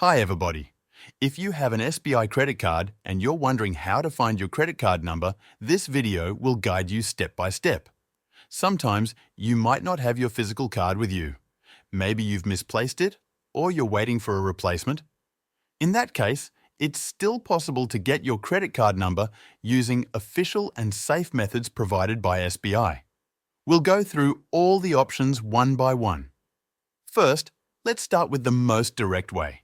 Hi everybody. If you have an SBI credit card and you're wondering how to find your credit card number, this video will guide you step by step. Sometimes you might not have your physical card with you. Maybe you've misplaced it, or you're waiting for a replacement. In that case, it's still possible to get your credit card number using official and safe methods provided by SBI. We'll go through all the options one by one. First, let's start with the most direct way.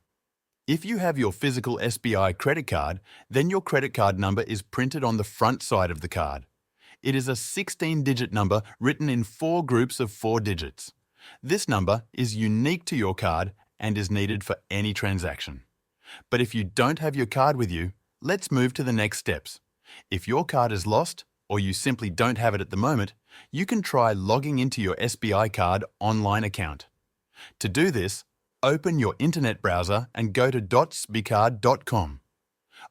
If you have your physical SBI credit card, then your credit card number is printed on the front side of the card. It is a 16-digit number written in 4 groups of 4 digits. This number is unique to your card and is needed for any transaction. But if you don't have your card with you, let's move to the next steps. If your card is lost, or you simply don't have it at the moment, you can try logging into your SBI card online account. To do this, open your internet browser and go to .sbicard.com.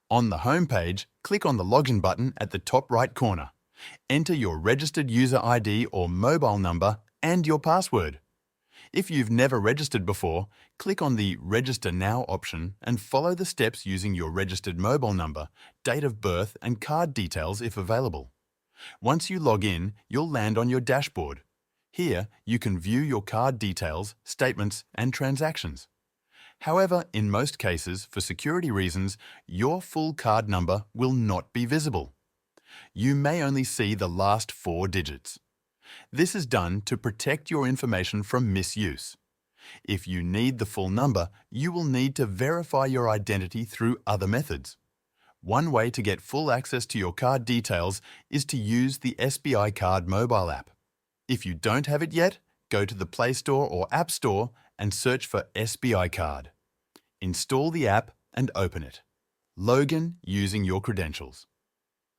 On the home page, click on the Login button at the top right corner. Enter your registered user ID or mobile number and your password. If you've never registered before, click on the Register Now option and follow the steps using your registered mobile number, date of birth and card details if available. Once you log in, you'll land on your dashboard. Here, you can view your card details, statements, and transactions. However, in most cases, for security reasons, your full card number will not be visible. You may only see the last 4 digits. This is done to protect your information from misuse. If you need the full number, you will need to verify your identity through other methods. One way to get full access to your card details is to use the SBI Card mobile app. If you don't have it yet, go to the Play Store or App Store and search for SBI Card. Install the app and open it. Log in using your credentials.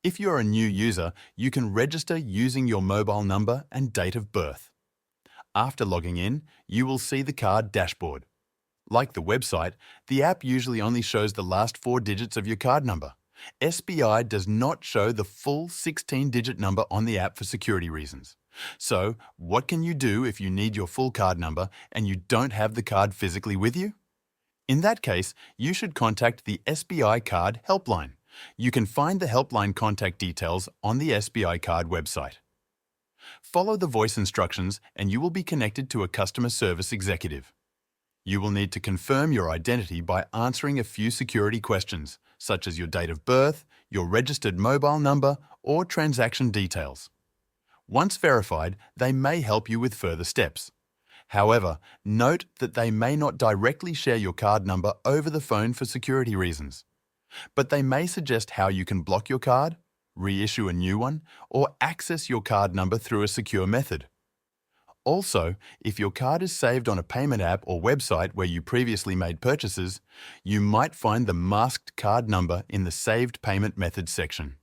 If you're a new user, you can register using your mobile number and date of birth. After logging in, you will see the card dashboard. Like the website, the app usually only shows the last 4 digits of your card number. SBI does not show the full 16-digit number on the app for security reasons. So, what can you do if you need your full card number and you don't have the card physically with you? In that case, you should contact the SBI Card helpline. You can find the helpline contact details on the SBI Card website. Follow the voice instructions and you will be connected to a customer service executive. You will need to confirm your identity by answering a few security questions, such as your date of birth, your registered mobile number, or transaction details. Once verified, they may help you with further steps. However, note that they may not directly share your card number over the phone for security reasons. But they may suggest how you can block your card, reissue a new one, or access your card number through a secure method. Also, if your card is saved on a payment app or website where you previously made purchases, you might find the masked card number in the Saved Payment Methods section.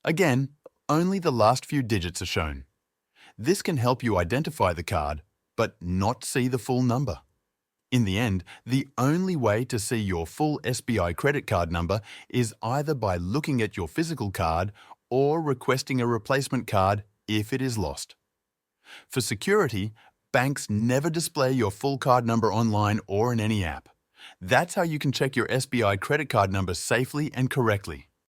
Again, only the last few digits are shown. This can help you identify the card, but not see the full number. In the end, the only way to see your full SBI credit card number is either by looking at your physical card or requesting a replacement card if it is lost. For security, banks never display your full card number online or in any app. That's how you can check your SBI credit card number safely and correctly.